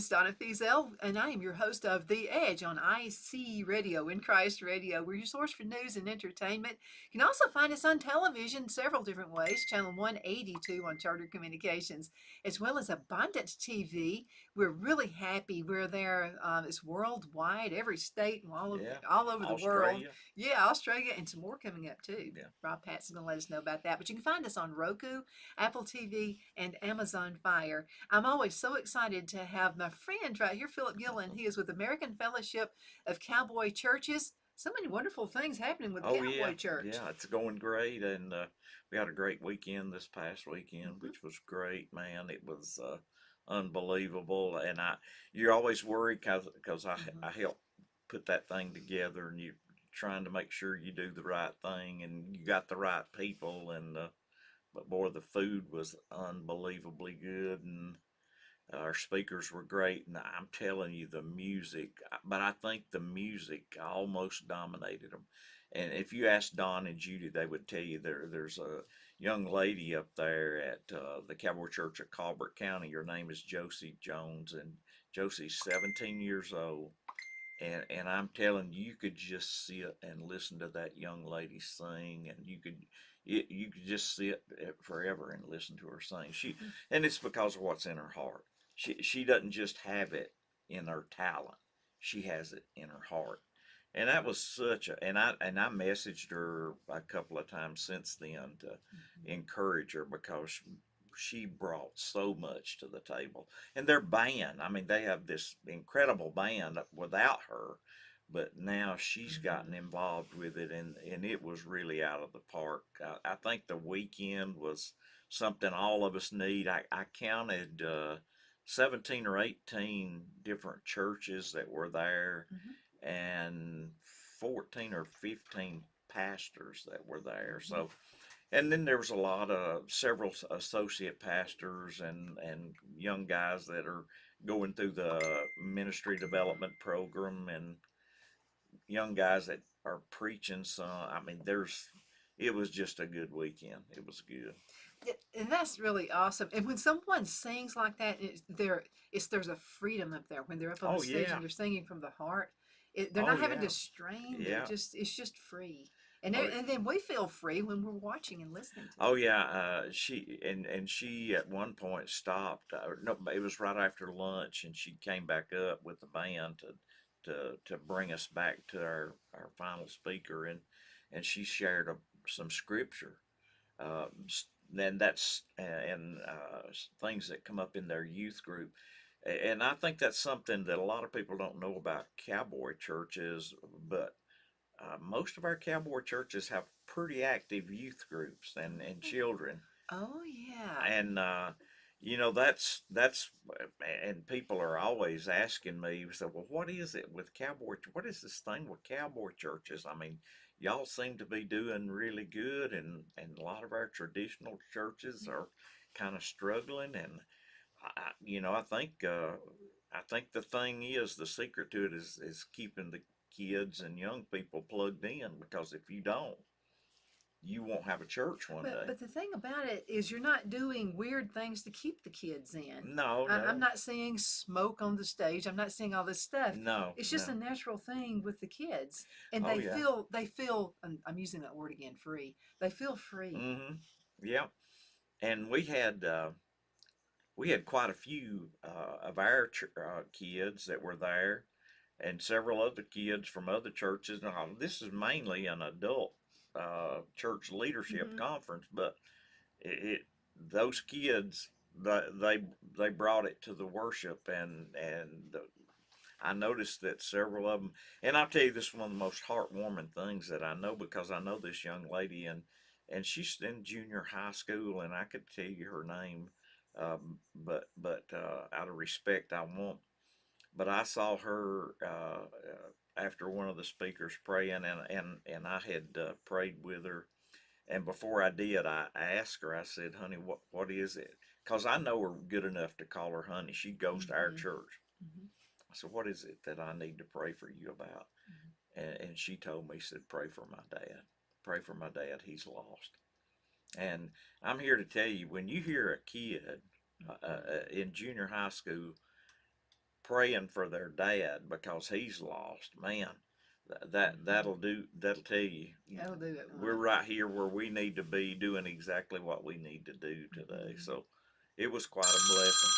is Donna Fiesel, and I am your host of The Edge on IC Radio, In Christ Radio. We're your source for news and entertainment. You can also find us on television several different ways. Channel 182 on Charter Communications, as well as Abundance TV. We're really happy. We're there. It's worldwide, every state and Yeah. all over the world. Australia. Yeah, Australia, and some more coming up too. Yeah. Rob Pat's going to let us know about that. But you can find us on Roku, Apple TV, and Amazon Fire. I'm always so excited to have my friend right here, Phillip Gilliland. He is with American Fellowship of Cowboy Churches. So many wonderful things happening with Oh yeah, Cowboy Church. yeah. It's going great, and we had a great weekend this past weekend, Hmm. which was great, man. It was unbelievable, and you're always worried because I Hmm. help put that thing together, and you're trying to make sure you do the right thing, and you got the right people, and but boy, the food was unbelievably good, and our speakers were great, and I'm telling you, the music, but I think the music almost dominated them. And if you ask Don and Judy, they would tell you there's a young lady up there at the Cowboy Church of Colbert County. Her name is Josie Jones, and Josie's 17 years old. And I'm telling you, you could just sit and listen to that young lady sing, and you could just sit forever and listen to her sing. And it's because of what's in her heart. She doesn't just have it in her talent; she has it in her heart. And that was such a and I messaged her a couple of times since then to encourage her because she brought so much to the table. And their band, I mean, they have this incredible band without her, but now she's gotten Hmm. involved with it, and it was really out of the park. I think the weekend was something all of us need. I counted 17 or 18 different churches that were there, Hmm. and 14 or 15 pastors that were there. Hmm. So, and then there was a lot of several associate pastors and young guys that are going through the ministry development program, and young guys that are preaching. So I mean, it was just a good weekend. It was good. And that's really awesome. And when someone sings like that, there's a freedom up there when they're up on the Oh stage yeah. and they're singing from the heart. They're Oh not having yeah. to strain. Yeah. It's just free. And Oh and then we feel free when we're watching and listening to Oh them. yeah, she at one point stopped. No, it was right after lunch, and she came back up with the band to bring us back to our final speaker, and she shared some scripture. Uh, and that's and things that come up in their youth group, and I think that's something that a lot of people don't know about cowboy churches, but most of our cowboy churches have pretty active youth groups and children, Oh yeah. and that's and people are always asking me, so well, what is it with cowboy? What is this thing with cowboy churches? I mean, y'all seem to be doing really good, and a lot of our traditional churches are kind of struggling, and I think the thing is the secret to it is keeping the kids and young people plugged in, because if you don't, you won't have a church one day. But the thing about it is you're not doing weird things to keep the kids in. No, I'm no, not seeing smoke on the stage. I'm not seeing all this stuff. no, It's just no. a natural thing with the kids. And Oh yeah. they feel, and I'm using that word again, free. They feel free. Mm-hmm. Yep. And we had quite a few of our kids that were there, and several other kids from other churches. Now, this is mainly an adult church leadership Hmm. conference, but it those kids they they brought it to the worship, and I noticed that several of them, and I'll tell you, this is one of the most heartwarming things that I know, because I know this young lady, and she's in junior high school, and I could tell you her name, but out of respect I won't. But I saw her after one of the speakers praying, and I had prayed with her, and before I did, I asked her. I said, "Honey, what is it?" Because I know her good enough to call her honey. She goes to our Hmm. church. Hmm. I said, "What is it that I need to pray for you about?" And she told me, said, "Pray for my dad. Pray for my dad. He's lost." And I'm here to tell you, when you hear a kid Hmm. in junior high school praying for their dad because he's lost. Man, that'll tell you That'll do it. we're right here where we need to be doing exactly what we need to do today. So it was quite a blessing.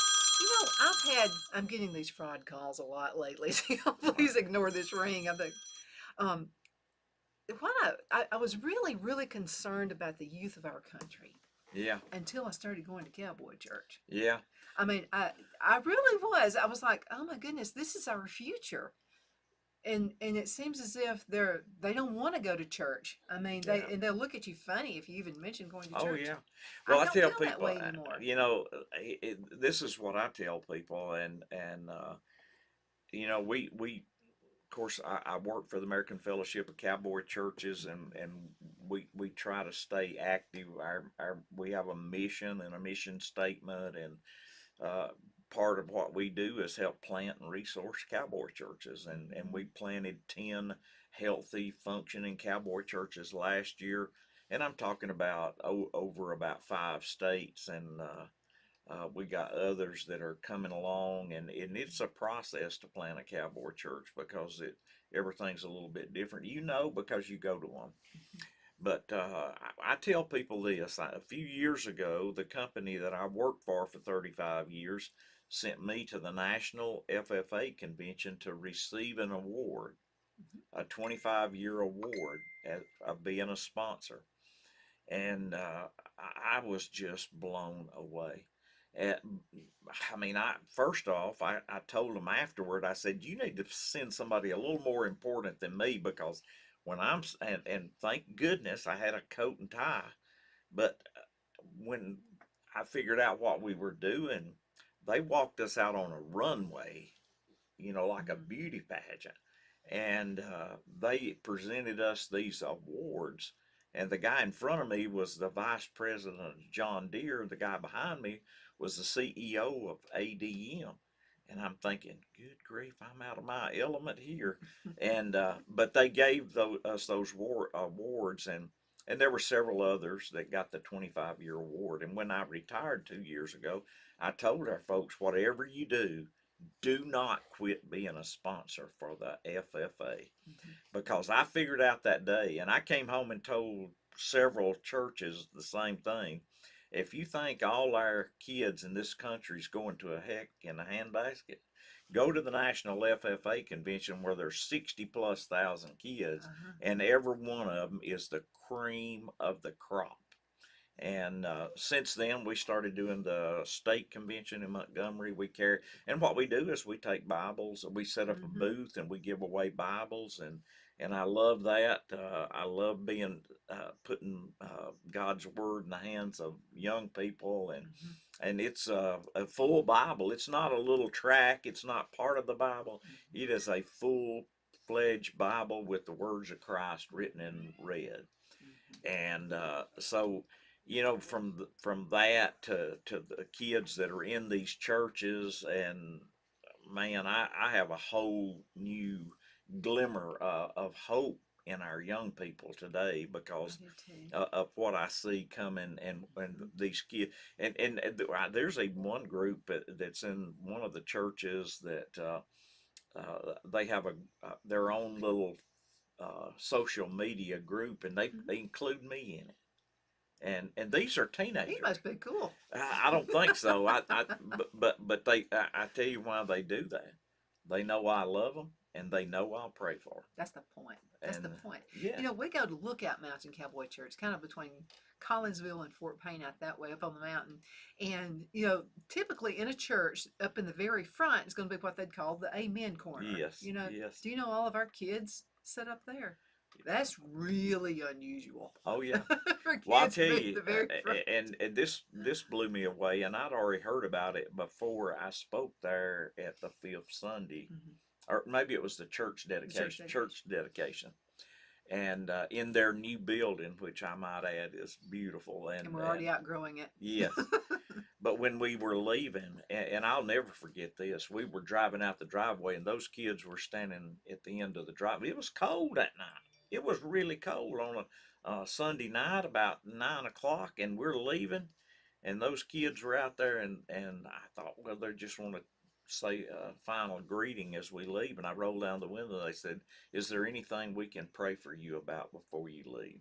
I'm getting these fraud calls a lot lately, so please ignore this ring. I think, um, I was really, really concerned about the youth of our country Yeah, until I started going to Cowboy church. yeah, I mean, I really was. I was like, oh my goodness, this is our future. And it seems as if they don't want to go to church. I mean, yeah. they'll look at you funny if you even mention going to Oh church. yeah. I Well, I don't tell feel that people, way anymore. this is what I tell people, and we of course, I work for the American Fellowship of Cowboy Churches, and we try to stay active. We have a mission and a mission statement, and uh, part of what we do is help plant and resource cowboy churches, and we planted 10 healthy, functioning cowboy churches last year, and I'm talking about over about 5 states, and we got others that are coming along, and it's a process to plant a cowboy church because everything's a little bit different. Because you go to them. But I tell people this: a few years ago, the company that I worked for 35 years sent me to the National FFA convention to receive an award, a 25-year award of being a sponsor, and I was just blown away. At, I mean, I first off, I told them afterward. I said, "You need to send somebody a little more important than me because when and thank goodness I had a coat and tie. But when I figured out what we were doing, they walked us out on a runway, like a beauty pageant. And they presented us these awards. And the guy in front of me was the vice president of John Deere. The guy behind me was the CEO of ADM. And I'm thinking, good grief, I'm out of my element here. And but they gave us those awards, and there were several others that got the 25-year award. And when I retired 2 years ago, I told our folks, whatever you do not quit being a sponsor for the FFA, because I figured out that day, and I came home and told several churches the same thing. If you think all our kids in this country is going to a heck in a handbasket, go to the National FFA convention where there's 60 plus thousand kids, and every one of them is the cream of the crop. And since then, we started doing the state convention in Montgomery. And what we do is we take Bibles, we set up a booth, and we give away Bibles, and I love that. I love putting God's word in the hands of young people, and it's a full Bible. It's not a little track. It's not part of the Bible. It is a full-fledged Bible with the words of Christ written in red. And so from that to the kids that are in these churches, and man, I have a whole new glimmer of hope in our young people today because of what I see coming, and these kids, there's a one group that's in one of the churches that they have their own little social media group, and they include me in it, and these are teenagers. He must be cool. I don't think so. But I tell you why they do that. They know I love them, and they know I'll pray for them. That's the point. That's the And point. yeah, We go to Lookout Mountain Cowboy Church, kind of between Collinsville and Fort Payne, out that way up on the mountain. And typically in a church, up in the very front is going to be what they'd call the Amen corner. yes, yes. Do you know all of our kids set up there? That's really unusual. Oh yeah. For Well, I'll kids tell to be at you, the very front. and this blew me away, and I'd already heard about it before I spoke there at the fifth Sunday, or maybe it was the church dedication. Church dedication, and in their new building, which I might add is beautiful, And we're already outgrowing it. yes. But when we were leaving, and I'll never forget this, we were driving out the driveway, and those kids were standing at the end of the driveway. It was cold that night. It was really cold on a Sunday night, about 9 o'clock, and we're leaving, and those kids were out there, and I thought, well, they just want to say a final greeting as we leave, and I rolled down the window. They said, "Is there anything we can pray for you about before you leave?"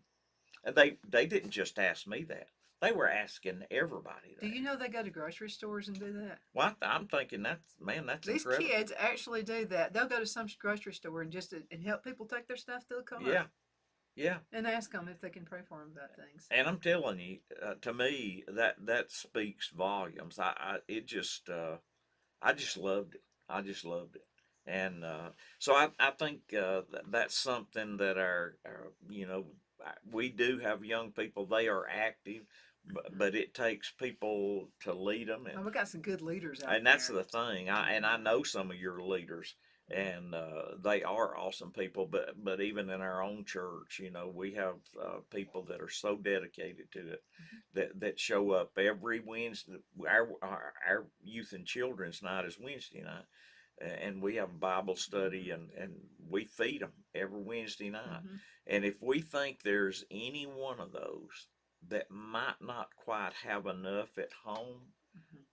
And they didn't just ask me that; they were asking everybody Do you there. know they go to grocery stores and do that? Well, I'm thinking that's These incredible. kids actually do that. They'll go to some grocery store and just and help people take their stuff to the car Yeah, yeah. and ask them if they can pray for them about things. And I'm telling you, to me, that speaks volumes. I just loved it. I just loved it. And so I think that's something that our, we do have young people. They are active, Hmm. but it takes people to lead them. Well, we got some good leaders out And that's there. the thing. I know some of your leaders, and they are awesome people. But even in our own church, we have people that are so dedicated to it Mhm. that show up every Wednesday. Our youth and children's night is Wednesday night, and we have Bible study, and we feed them every Wednesday night. Mhm. And if we think there's any one of those that might not quite have enough at home, Mhm.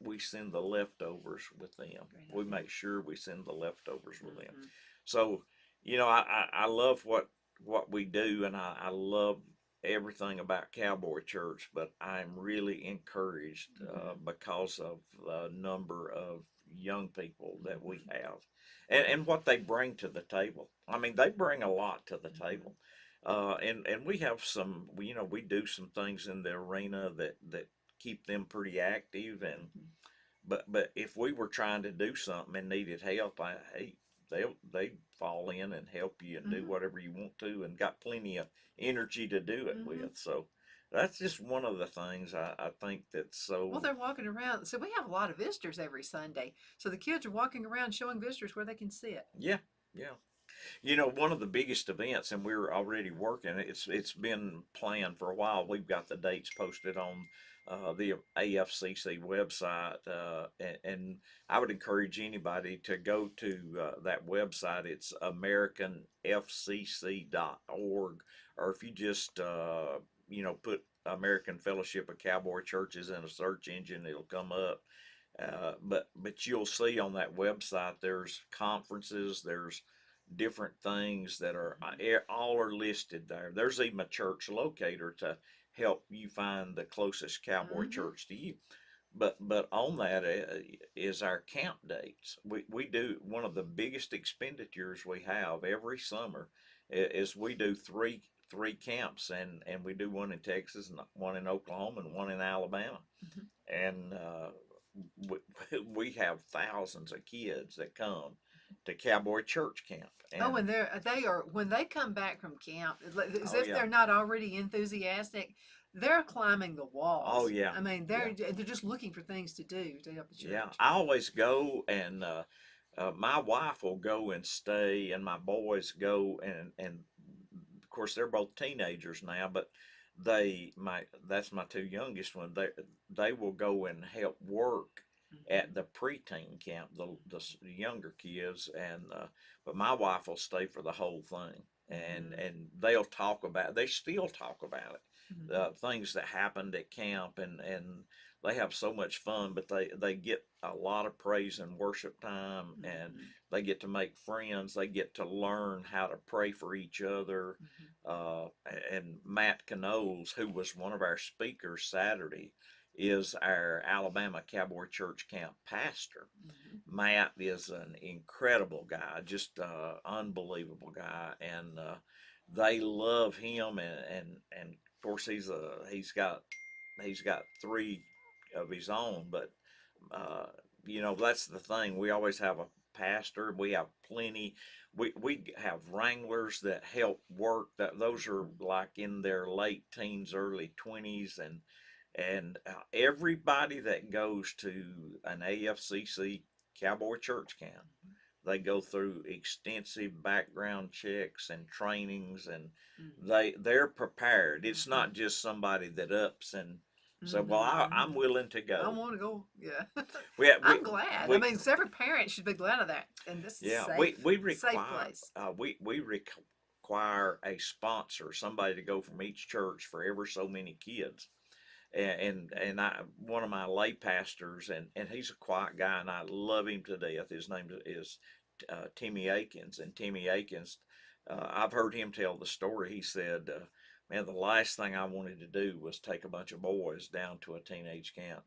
we send the leftovers with them. Great We idea. make sure we send the leftovers with them. Mhm. So, I love what we do, and I love everything about Cowboy Church, but I'm really encouraged Mhm. because of the number of young people that we Mhm. have, and what they bring to the table. I mean, they bring a lot to the Mhm. table. And we have some, we do some things in the arena that keep them pretty active, and Mhm. but if we were trying to do something and needed help, hey, they fall in and help you and do Mhm. whatever you want to, and got plenty of energy to do it Mhm. with. So that's just one of the things I think that's Well, so. they're walking around. So we have a lot of visitors every Sunday. So the kids are walking around showing visitors where they can sit. Yeah, yeah. One of the biggest events, and we're already working. It's been planned for a while. We've got the dates posted on the AFCC website, and I would encourage anybody to go to that website. It's AmericanFCC.org, or if you just put American Fellowship of Cowboy Churches in a search engine, it'll come up. But you'll see on that website there's conferences, there's different things that are Mhm. all are listed there. There's even a church locator to help you find the closest Cowboy Mhm. church to you. But on that is our camp dates. We do one of the biggest expenditures we have every summer is we do three camps, and we do one in Texas and one in Oklahoma and one in Alabama, Mhm. and we, we have thousands of kids that come to Cowboy Church Camp, Oh, and and they are when they come back from camp, as oh if yeah, they're not already enthusiastic, they're climbing the oh walls. yeah, I mean, yeah, they're just looking for things to do to help the yeah. church. I always go, and my wife will go and stay, and my boys go, and of course they're both teenagers now, but that's my two youngest one. They will go and help work Mhm. at the preteen camp, the younger kids, and but my wife will stay for the whole thing, and Mhm. and they still talk about it, Mhm. things that happened at camp, and they have so much fun, but they get a lot of praise and worship time, and Mhm. they get to make friends. They get to learn how to pray for each other. Mhm. Uh, and Matt Knowles, who was one of our speakers Saturday, is our Alabama Cowboy Church camp pastor. Mhm. Matt is an incredible guy, just unbelievable guy, and they love him, and of course he's got three of his own, but uh, that's the thing. We always have a pastor. We have plenty. We have wranglers that help work. That those are Mhm. like in their late teens, early 20s, and everybody that goes to an AFCC Cowboy Church camp, they go through extensive background checks and trainings, and Mhm. they're prepared. It's Mhm. not just somebody that ups and said, "Well, Mhm. I'm Mhm. willing to I go." want to go. Yeah. We have, I'm glad. I we mean, every parent should be glad of that. And this is yeah safe, we safe require place. we require a sponsor, somebody to go from each church for ever so many kids, and I one of my lay pastors, and he's a quiet guy, and I love him to death. His name is Timmy Akins, and Timmy Akins, I've heard him tell the story. He said, "Man, the last thing I wanted to do was take a bunch of boys down to a teenage camp."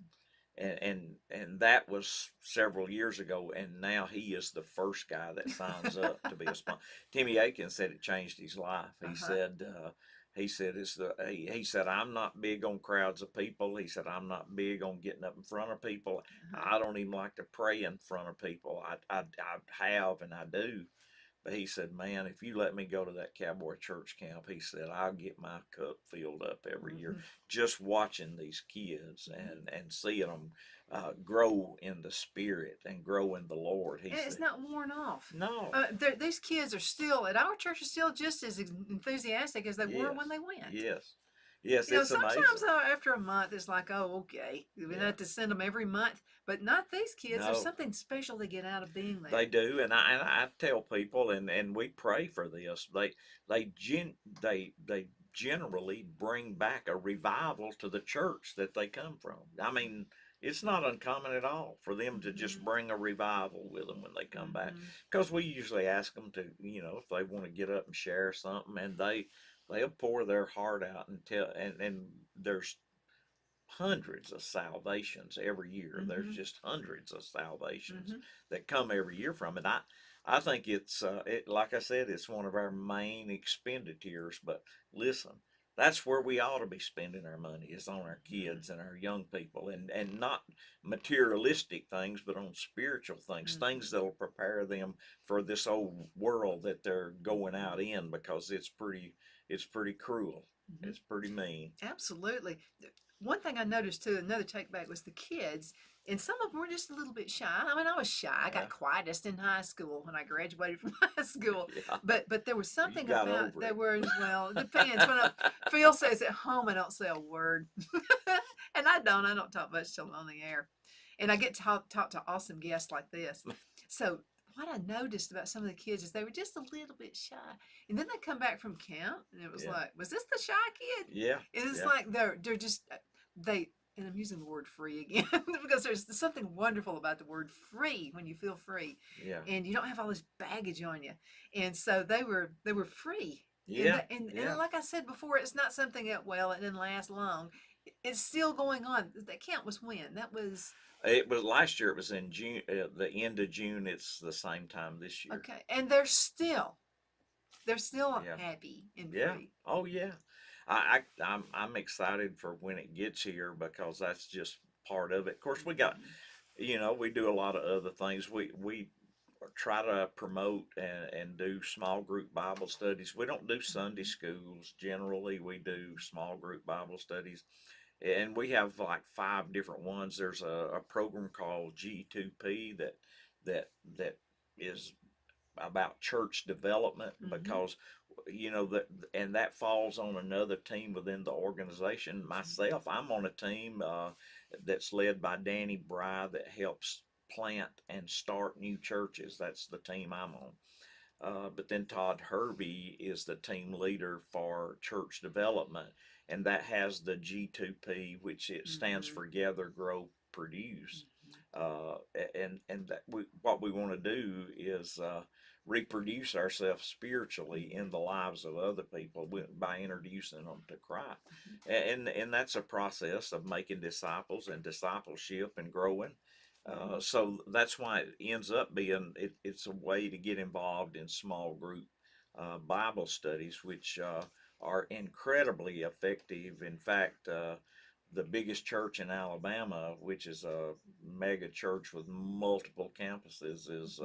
And that was several years ago, and now he is the first guy that signs up to be a sponsor. Timmy Akins said it changed his life. Uh-huh. He said he said, I'm not big on crowds of people. He said, I'm not big on getting up in front of people. Uh-huh. I don't even like to pray in front of people. I have and I do. But he said, man, if you let me go to that cowboy church camp, he said, I'll get my cup filled up every year Mm-hmm. just watching these kids Mm-hmm. and seeing them grow in the spirit and grow in the Lord. He And it's said, not worn off. no, These kids are still at our church are still just as enthusiastic as they were yes, when they went. yes, yes, You know, it's sometimes amazing. after a month, it's like, oh, okay, we don't Yeah, have to send them every month, but not these kids. There's no, something special they get out of being they there. do, and I tell people, and we pray for this. They gen they generally bring back a revival to the church that they come from. I mean, it's not uncommon at all for them to Mm-hmm. just bring a revival with them when they come back, Mm-hmm. because we usually ask them to, if they want to get up and share something, and they'll pour their heart out and tell, and there's hundreds of salvations every year. There's Mm-hmm. just hundreds of salvations Mm-hmm. that come every year from it. I think it's like I said, it's one of our main expenditures. But listen, that's where we ought to be spending our money, is on our kids and our young people, and not materialistic things, but on spiritual things, Mm-hmm. things that'll prepare them for this old world that they're going Mm-hmm. out in, because it's pretty cruel. Mm-hmm. It's pretty mean. Absolutely. One thing I noticed too, another take back was the kids, and some of them were just a little bit shy. I mean, I was shy. I Yeah. got quietest in high school when I graduated from high school, Yeah. but there was Well, you something got about over there it. were well, it depends. Phil says at home I don't say a word, and I don't. I don't talk much till I'm on the air, and I get to talk to awesome guests like this. So what I noticed about some of the kids is they were just a little bit shy. And then they come back from camp and it was Yeah. like, was this the shy kid? Yeah. And it's Yeah. like they're just they and I'm using the word free again because there's something wonderful about the word free when you feel free Yeah. and you don't have all this baggage on you. And so they were free. And Yeah. that, and Yeah. like I said before, it's not something that well it didn't last long. It's still going on. That camp was when? That was It was last year. It was in June, the end of June. It's the same time this year. okay. And they're still Yeah. happy and Yeah. free. Oh yeah. I'm excited for when it gets here, because that's just part of it. Of course, Mhm. we do a lot of other things. We try to promote and do small group Bible studies. We don't do Sunday Mhm. schools generally. We do small group Bible studies, and we have like five different ones. There's a program called G2P that is about church development, Mhm. because that, and that falls on another team within the organization. Myself, I'm on a team that's led by Danny Bry, that helps plant and start new churches. That's the team I'm on. But then Todd Hervey is the team leader for church development, and that has the G2P, which it stands Mhm. for Gather, Grow, Produce. Mhm. And what we want to do is reproduce ourselves spiritually in Mhm. the lives of other people by introducing them to Christ. Mhm. And that's a process of making disciples and discipleship and growing. Mhm. So that's why it ends up being it's a way to get involved in small group Bible studies, which are incredibly effective. In fact, the biggest church in Alabama, which is a mega church with multiple campuses, is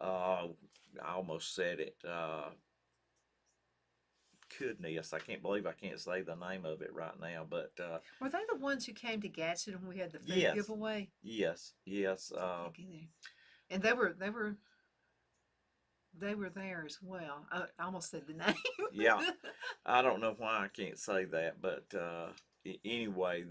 I almost said it. Goodness, I can't believe I can't say the name of it right now, but Were they the ones who came to Gadsden when we had the food yes, giveaway? yes, yes. So I think either. And they were there as well. I almost said the name. Yeah, I don't know why I can't say that, but anyway,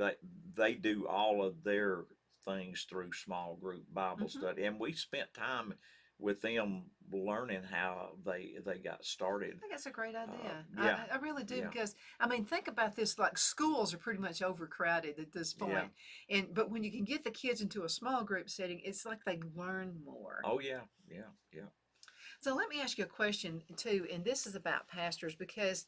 they do all of their things through small group Bible Mhm. study, and we spent time. with them learning how they got started. I think that's a great idea. Yeah, I really do yeah, because I mean, think about this: like schools are pretty much overcrowded at this yeah. point, and but when you can get the kids into a small group setting, it's like they learn more. Oh yeah, yeah, yeah, So let me ask you a question too, and this is about pastors because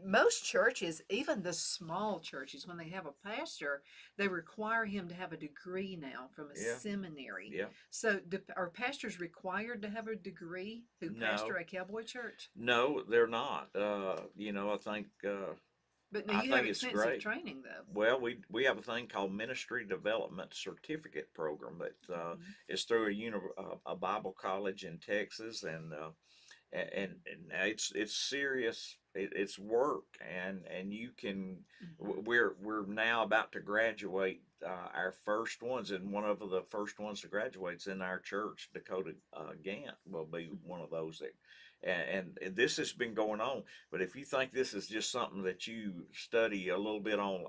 most churches, even the small churches, when they have a pastor, they require him to have a degree now from a yeah, seminary. yeah. So, are pastors required to have a degree who pastor No, a cowboy church? no, they're not. I think But now I you have think it's extensive great. training though. Well, we have a thing called Ministry Development Certificate Program that Mhm. is through a Bible college in Texas, and it's serious. It's work, and you can. Mhm. We're now about to graduate our first ones, and one of the first ones to graduate's in our church. Dakota Gant will be Mhm. one of those that. And this has been going on, but if you think this is just something that you study a little bit on,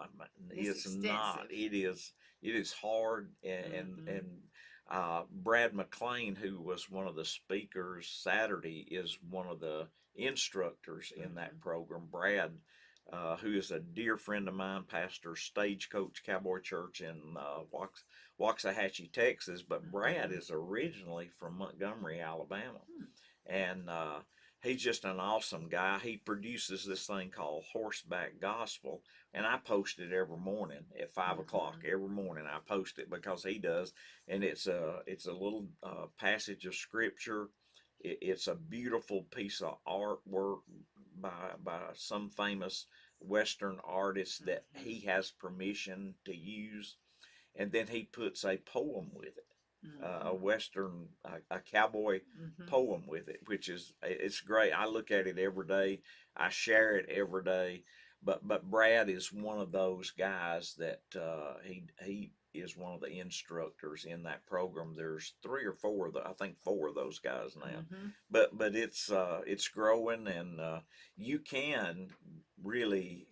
It's it's not. extensive. It is hard, and Mhm. Brad McLean, who was one of the speakers Saturday, is one of the instructors in that Mhm. program. Brad, who is a dear friend of mine, pastors Stagecoach Cowboy Church in Waxahachie, Texas. But Brad Mhm. is originally from Montgomery, Alabama, Hmm. and he's just an awesome guy. He produces this thing called Horseback Gospel, and I post it every morning at 5 o'clock. Mhm. Every morning I post it because he does, and it's a little passage of scripture. It's a beautiful piece of artwork by some famous Western artist that Mhm. he has permission to use, and then he puts a poem with it, a Mhm. Western, a cowboy Mhm. poem with it, which is it's great. I look at it every day. I share it every day. But Brad is one of those guys that he is one of the instructors in that program. There's three or four of I think four of those guys now. Mhm. But it's growing, and you can really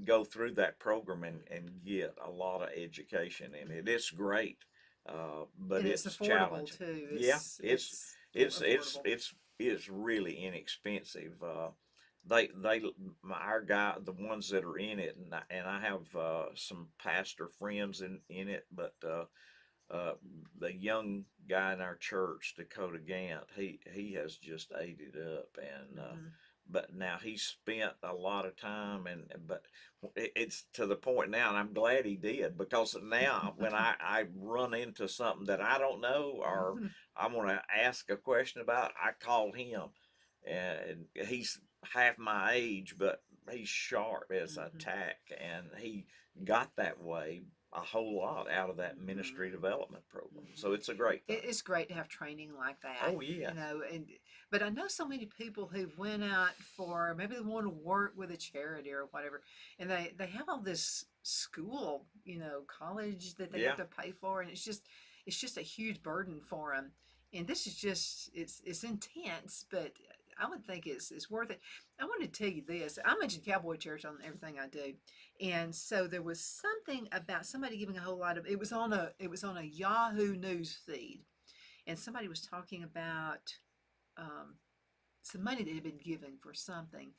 go through that program and get a lot of education in it. It's great, but And it's it's affordable challenging. too. Yeah, It's it's it's affordable. it's it's really inexpensive. They our guy, the ones that are in it, and I have some pastor friends in it, but the young guy in our church, Dakota Gant, he has just ate it up, and Mhm. but now he spent a lot of time, but it's to the point now, and I'm glad he did, because now when I run into something that I don't know, or Mhm. I want to ask a question about, I call him, and he's half my age, but he's sharp as a Mhm. tack, and he got that way a whole lot out of that ministry Mhm. development program. Mhm. So it's a great thing. It's great to have training like that, Oh yeah, and but I know so many people who went out for maybe they want to work with a charity or whatever, and they have all this school, college that they have yeah. to pay for, and it's just a huge burden for them. And this is just it's intense, but I would think it's worth it. I want to tell you this. I mentioned Cowboy Church on everything I do, and so there was something about somebody giving a whole lot of it was on a Yahoo news feed, and somebody was talking about um, some money that had been given for something,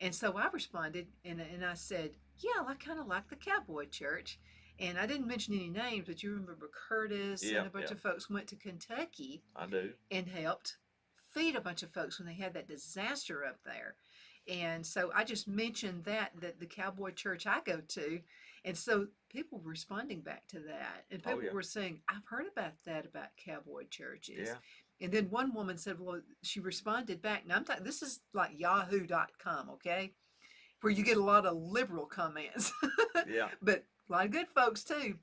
and so I responded and I said, yeah, I kind of like the Cowboy Church, and I didn't mention any names, but you remember Curtis Yeah, and a bunch yeah, of folks went to Kentucky I do. and helped feed a bunch of folks when they had that disaster up there. And so I just mentioned that the Cowboy Church I go to, and so people were responding back to that, and Oh people yeah, were saying, "I've heard about that about Cowboy churches." yeah, And then one woman said, "Well, she responded back." Now I'm talking. This is like Yahoo.com, okay, where you get a lot of liberal comments, yeah, but a lot of good folks too.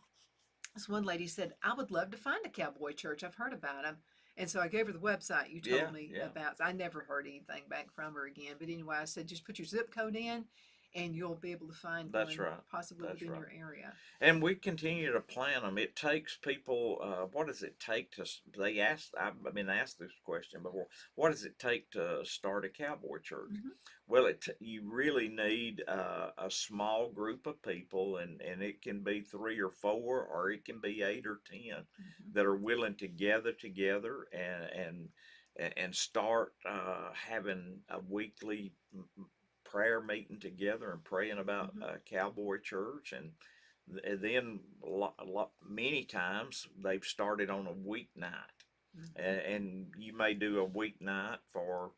This one lady said, I would love to find a cowboy church. I've heard about them. And so I gave her the website you told yeah, me yeah. about. I never heard anything back from her again. But anyway, I said, just put your zip code in and you'll be able to find That's one right. possibly That's within right. your area. And we continue to plan them. It takes people. What does it take to? They asked. I've been asked this question before. What does it take to start a cowboy church? Hmm. Well, you really need a small group of people, and it can be 3 or 4, or it can be 8 or 10 Hmm. that are willing to gather together and start having a weekly prayer meeting together and praying about Hmm. Cowboy Church. And then many times they've started on a weeknight, Hmm. and you may do a weeknight for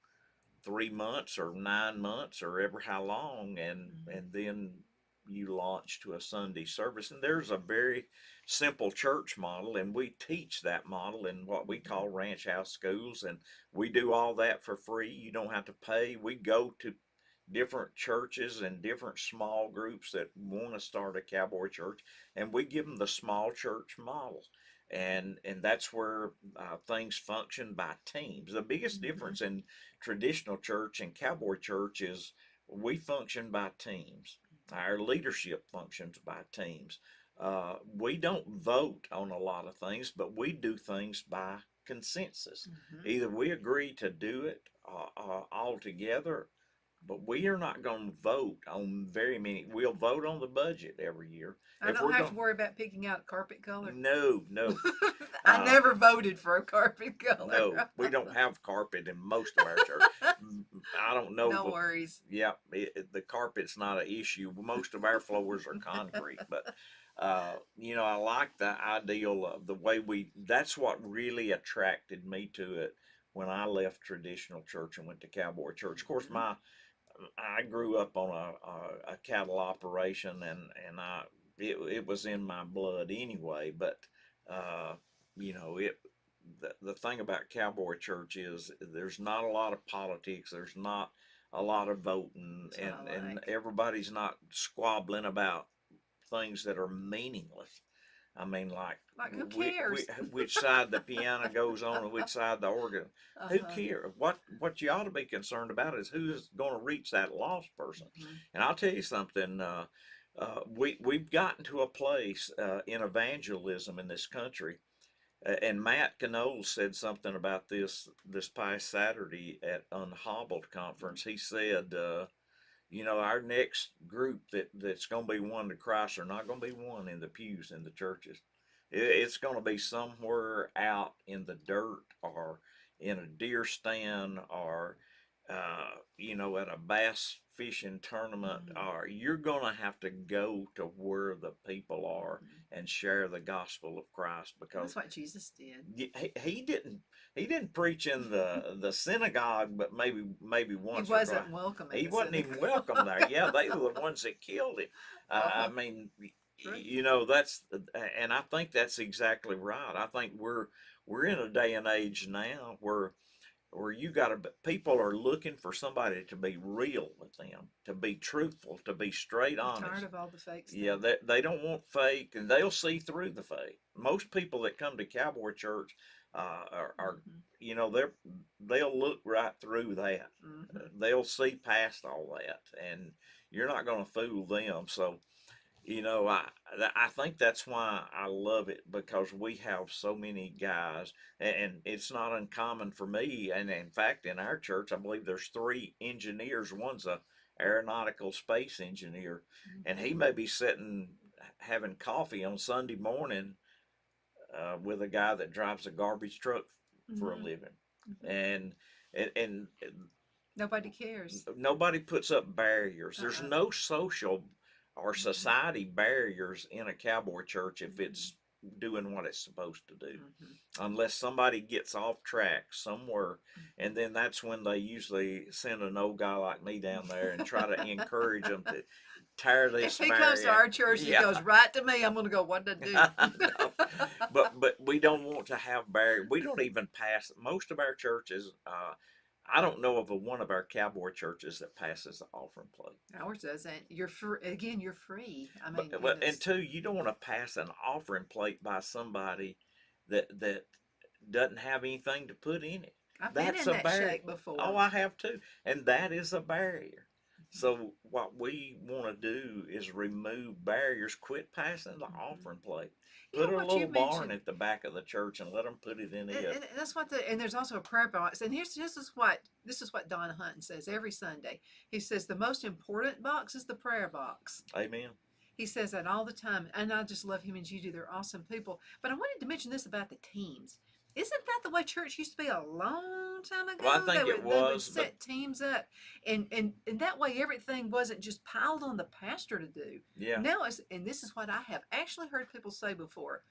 3 months or 9 months or ever how long, Hmm. and then you launch to a Sunday service. And there's a very simple church model, and we teach that model in what we Hmm. call ranch house schools, and we do all that for free. You don't have to pay. We go to different churches and different small groups that want to start a cowboy church, and we give them the small church model. And that's where things function by teams. The biggest Hmm. difference in traditional church and cowboy church is we function by teams. Our leadership functions by teams. We don't vote on a lot of things, but we do things by consensus. Hmm. Either we agree to do it all together, but we are not going to vote on very many. We'll vote on the budget every year. I If don't we're have to going, worry about picking out carpet color. no, no, I uh, never voted for a carpet color. no, we don't have carpet in most of our church. I don't know, No but worries. yeah, the carpet's not an issue. Most of our floors are concrete, but I like the ideal of the way that's what really attracted me to it when I left traditional church and went to cowboy church. Of course, Hmm. I grew up on a cattle operation, and it was in my blood anyway. But uh, it the thing about cowboy church is there's not a lot of politics. There's not a lot of voting, That's what I and like. everybody's not squabbling about things that are meaningless. I mean, like Like, who cares? which side the piano goes on and which side the organ. Uh Who huh. cares? What you ought to be concerned about is who's going to reach that lost person. Hmm. And I'll tell you something. We've gotten to a place in evangelism in this country, and Matt Knoll said something about this past Saturday at Unhobbled conference. He said, our next group that's going to be won to Christ are not going to be won in the pews in the churches. It's going to be somewhere out in the dirt, or in a deer stand, or at a bass fishing tournament. Hmm. Or you're going to have to go to where the people are Hmm. and share the gospel of Christ, Well, that's because what Jesus did. he didn't preach in the synagogue, but maybe He once or twice. wasn't welcome at He the wasn't even synagogue. welcome there. Yeah, they were the ones that killed him. I Uh-huh. mean, True. that's, and I think that's exactly right. I think we're in a day and age now where you got to, people are looking for somebody to be real with them, to be truthful, to be straight I'm tired honest. of all the fake Yeah, stuff. they don't want fake, and they'll see through the fake. Most people that come to Cowboy Church are Hmm. they'll look right through that. Hmm. They'll see past all that, and you're not going to fool them. So I think that's why I love it, because we have so many guys, and it's not uncommon for me. And in fact, in our church, I believe there's 3 engineers. One's a aeronautical space engineer, and he Hmm. may be sitting having coffee on Sunday morning with a guy that drives a garbage truck for a Hmm. living, Hmm. and and Nobody cares. nobody puts up barriers. There's Uh-uh. no social or Hmm. society barriers in a cowboy church if Hmm. it's doing what it's supposed to do, Hmm. unless somebody gets off track somewhere. And then that's when they usually send an old guy like me down there and try to encourage them to tear If this he comes to barrier. our church, he Yeah. goes right to me. I'm going to go, what did I do? No, but we don't want to have barrier. We don't even pass most of our churches. I don't know of one of our cowboy churches that passes the offering plate. Ours doesn't. You're free. Again, you're free. I mean, But and and it's. two, you don't want to pass an offering plate by somebody that doesn't have anything to put in it. I've been That's in a that barrier. shape before. Oh, I have too, and that is a barrier. So what we want to do is remove barriers, quit passing the offering plate. You Put know a what you little barn mentioned? at the back of the church and let them put it in And it. that's what and there's also a prayer box. And this is what Don Hutton says every Sunday. He says the most important box is the prayer box. Amen. He says that all the time, and I just love him and Judy. They're awesome people. But I wanted to mention this about the teams. Isn't that the way church used to be a long time ago? Well, I think They would but set teams up, and that way everything wasn't just piled on the pastor to do. yeah, Now and this is what I have actually heard people say before.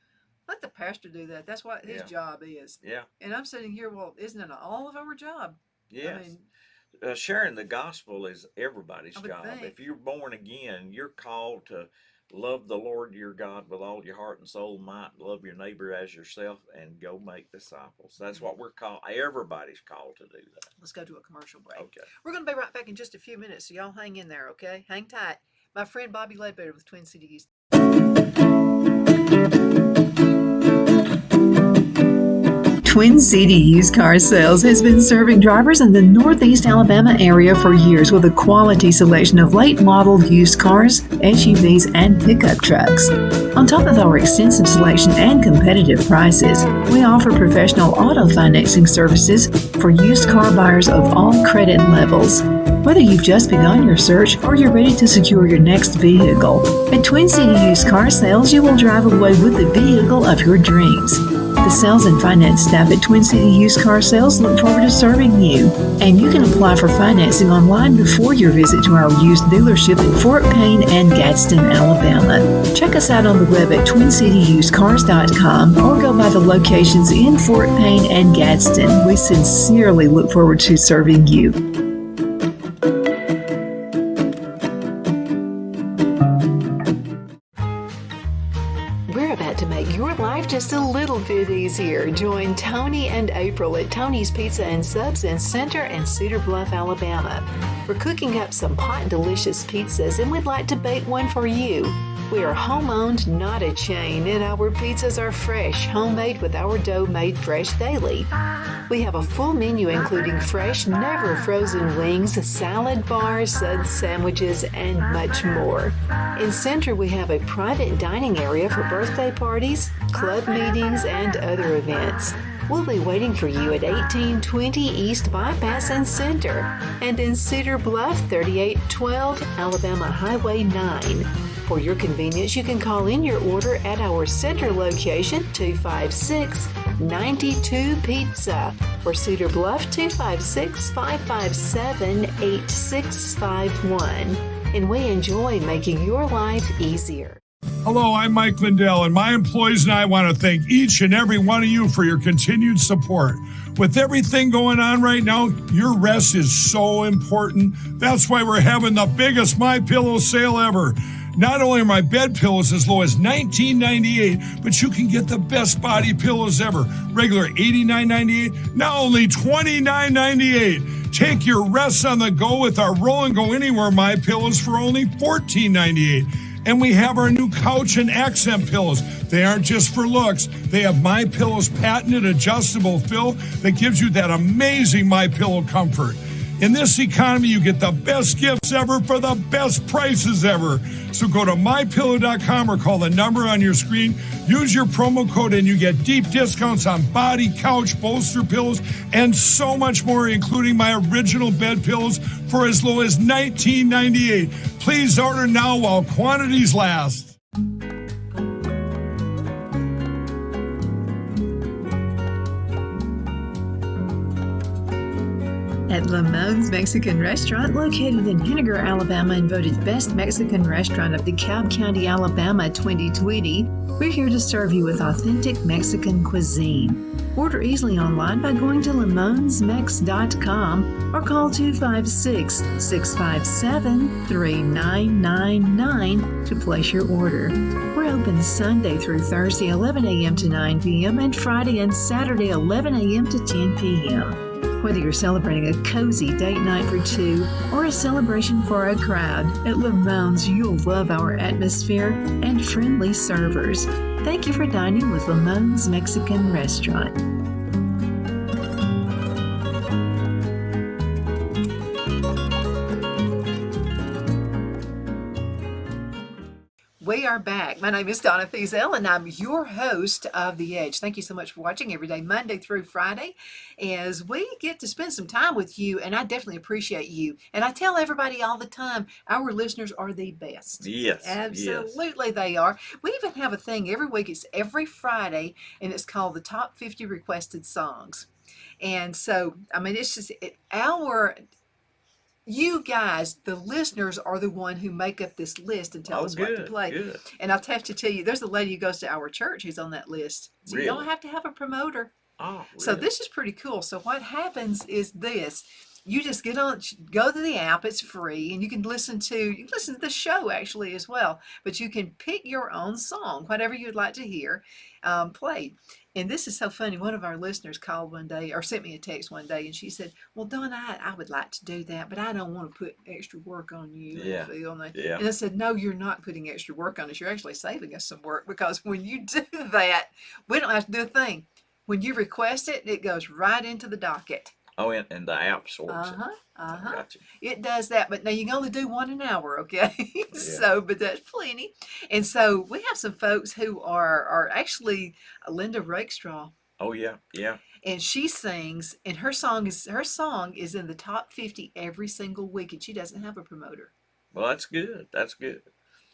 Let the pastor do that. That's what his yeah, job is. yeah, And I'm sitting here, well, isn't it all of our job? I yes. mean, Sharing the gospel is everybody's I would job. think. If you're born again, you're called to love the Lord your God with all your heart and soul, might, love your neighbor as yourself, and go make disciples. That's what we're called. Everybody's called to do that. Let's go to a commercial break. Okay. We're going to be right back in just a few minutes, so y'all hang in there, okay? Hang tight. My friend Bobby Ledbetter with Twin Cities. Twin City Used Car Sales has been serving drivers in the Northeast Alabama area for years with a quality selection of late model used cars, SUVs, and pickup trucks. On top of our extensive selection and competitive prices, we offer professional auto financing services for used car buyers of all credit levels. Whether you've just begun your search or you're ready to secure your next vehicle, at Twin City Used Car Sales, you will drive away with the vehicle of your dreams. The sales and finance staff at Twin City Used Car Sales look forward to serving you. And you can apply for financing online before your visit to our used dealership in Fort Payne and Gadsden, Alabama. Check us out on the web at twincityusedcars.com or go by the locations in Fort Payne and Gadsden. We sincerely look forward to serving you. We're about to make your life just a little bit easier. Join Tony and April at Tony's Pizza and Subs in Center and Cedar Bluff, Alabama. We're cooking up some hot, delicious pizzas, and we'd like to bake one for you. We are home-owned, not a chain, and our pizzas are fresh, homemade with our dough made fresh daily. We have a full menu including fresh, never frozen wings, salad bars, suds, sandwiches, and much more. In Center, we have a private dining area for birthday parties, club meetings, and other events. We'll be waiting for you at 1820 East Bypass in Center, and in Cedar Bluff, 3812 Alabama Highway 9. For your convenience, you can call in your order at our Center location, 256-92 Pizza, or Cedar Bluff, 256-557-8651. And we enjoy making your life easier. Hello, I'm Mike Lindell, and my employees and I want to thank each and every one of you for your continued support. With everything going on right now, your rest is so important. That's why we're having the biggest MyPillow sale ever. Not only are my bed pillows as low as $19.98, but you can get the best body pillows ever. Regular $89.98, now only $29.98. Take your rest on the go with our Roll and Go Anywhere My Pillows for only $14.98. And we have our new couch and accent pillows. They aren't just for looks. They have MyPillow's patented adjustable fill that gives you that amazing MyPillow comfort. In this economy, you get the best gifts ever for the best prices ever. So go to MyPillow.com or call the number on your screen. Use your promo code and you get deep discounts on body, couch, bolster pillows, and so much more, including my original bed pillows for as low as $19.98. Please order now while quantities last. At Lamone's Mexican Restaurant, located in Henniger, Alabama, and voted Best Mexican Restaurant of DeKalb County, Alabama 2020, we're here to serve you with authentic Mexican cuisine. Order easily online by going to lamonsmex.com or call 256-657-3999 to place your order. We're open Sunday through Thursday 11 a.m. to 9 p.m. and Friday and Saturday 11 a.m. to 10 p.m. Whether you're celebrating a cozy date night for two or a celebration for a crowd, at Lamone's you'll love our atmosphere and friendly servers. Thank you for dining with Lamone's Mexican Restaurant. We are back. My name is Donna Fiesel, and I'm your host of The Edge. Thank you so much for watching every day, Monday through Friday, as we get to spend some time with you, and I definitely appreciate you. And I tell everybody all the time, our listeners are the best. Yes, yes. Absolutely, they are. We even have a thing every week. It's every Friday, and it's called the Top 50 Requested Songs. And so, I mean, it's just you guys, the listeners, are the one who make up this list and tell us what to play. Good. And I'll have to tell you, there's a lady who goes to our church who's on that list. So you don't Really? have to have a promoter. Oh, So really? this is pretty cool. So what happens is this. You just go to the app, it's free, and you can listen to the show actually as well. But you can pick your own song, whatever you'd like to hear, played. And this is so funny. One of our listeners called one day or sent me a text one day, and she said, "Well, Dawn, I would like to do that, but I don't want to put extra work on you." Yeah. Yeah. And I said, "No, you're not putting extra work on us. You're actually saving us some work, because when you do that, we don't have to do a thing. When you request it, it goes right into the docket." Oh, and the app sorts it. Gotcha. It does that, but now you can only do one an hour, okay? So, but that's plenty. And so we have some folks who are actually Linda Rakestraw, Oh, yeah, yeah. and she sings, and her song is in the top 50 every single week, and she doesn't have a promoter, Well, that's good. That's good.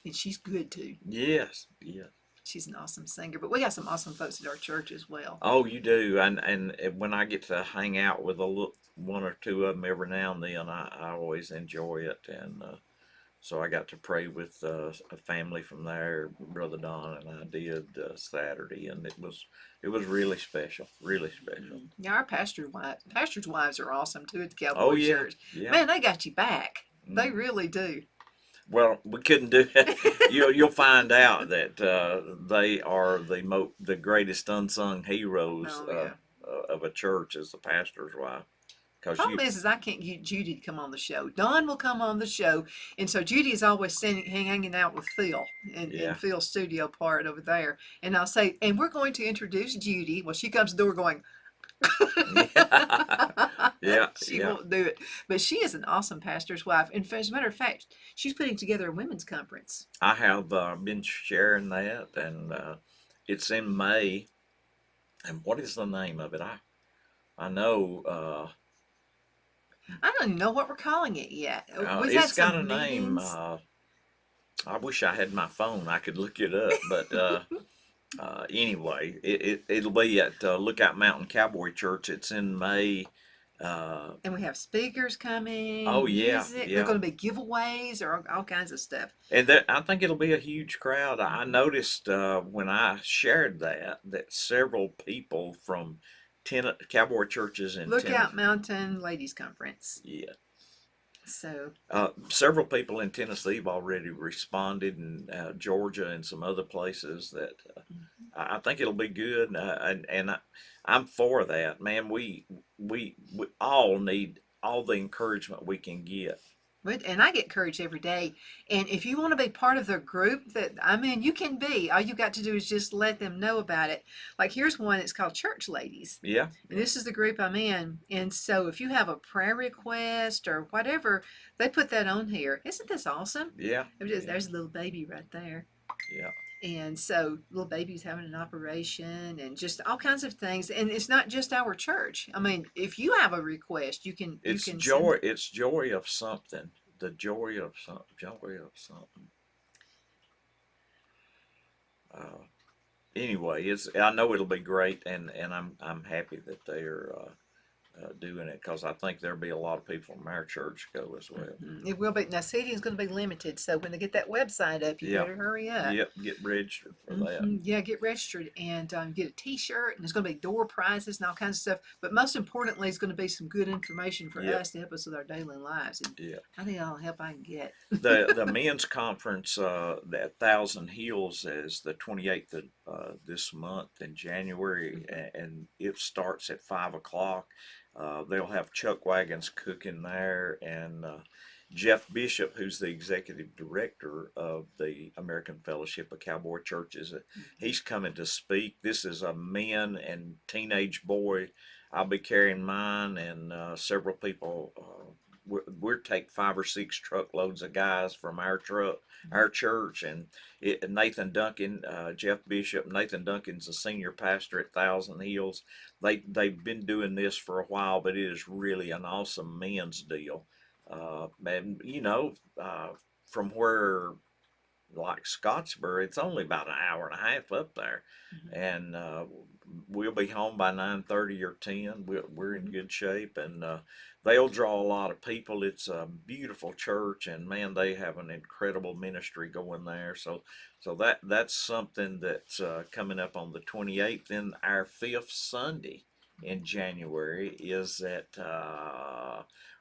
and she's good too. Yes, yeah. She's an awesome singer, but we got some awesome folks at our church as well. Oh, you do. And when I get to hang out with one or two of them every now and then, I always enjoy it. And so I got to pray with a family from there, Brother Don and I did Saturday, and it was really special, really special. Yeah, our pastors' wives are awesome too at the Cowboy Oh, yeah, church. yeah. Man, they got you back. They Mm. really do. Well, we couldn't do it. You'll find out that they are the greatest unsung heroes Oh, yeah. of a church as the pastor's wife. Because Problem is I can't get Judy to come on the show. Dawn will come on the show, and so Judy is always hanging out with Phil in Phil's studio part over there. And I'll say, "And we're going to introduce Judy." Well, she comes to the door going, yeah, she yeah. won't do it. But she is an awesome pastor's wife. And as a matter of fact, she's putting together a women's conference. I have been sharing that, and it's in May. And what is the name of it? I know. I don't even know what we're calling it yet. We've had It's got a some name. meetings. I wish I had my phone. I could look it up, but anyway, it'll be at Lookout Mountain Cowboy Church. It's in May. And we have speakers coming. Oh, yeah, Music. yeah. There's going to be giveaways or all kinds of stuff. And I think it'll be a huge crowd. I noticed when I shared that several people from Cowboy churches in Lookout Tennessee. Mountain Ladies Conference. Yeah. So Several people in Tennessee have already responded, and Georgia and some other places that I think it'll be good, and I'm for that, man. We all need all the encouragement we can get. and I get encouraged every day. And if you want to be part of the group you can be. All you got to do is just let them know about it. Like here's one, it's called Church Ladies. Yeah. And this is the group I'm in. And so if you have a prayer request or whatever, they put that on here. Isn't this awesome? Yeah. There's a little baby right there. Yeah. And so little baby's having an operation and just all kinds of things. And it's not just our church. I mean, if you have a request, you can Joy. It's joy of something. The joy of something. Joy of something. Anyway, I know it'll be great, and I'm happy that they're doing it, because I think there'll be a lot of people from our church go as well. It will be. Now, seating is going to be limited, so when they get that website up, you better hurry up. Yep, get registered for that. Yeah, get registered and get a T-shirt, and there's going to be door prizes and all kinds of stuff. But most importantly, it's going to be some good information for us to help us with our daily lives. And I need all the help I can get. The men's conference at Thousand Hills is the 28th of this month in January, and it starts at 5:00. They'll have chuck wagons cooking there, and Jeff Bishop, who's the executive director of the American Fellowship of Cowboy Churches, he's coming to speak. This is a men and teenage boy. I'll be carrying mine, and several people we're take 5 or 6 truckloads of guys from our church, and Nathan Duncan, Jeff Bishop, Nathan Duncan's a senior pastor at Thousand Hills. They've been doing this for a while, but it is really an awesome men's deal. And from where like Scottsboro, it's only about an hour and a half up there, and we'll be home by 9:30 or 10. We're in good shape, and they'll draw a lot of people. It's a beautiful church, and man, they have an incredible ministry going there. So that's something that's coming up on the 28th. Then our 5th Sunday in January is at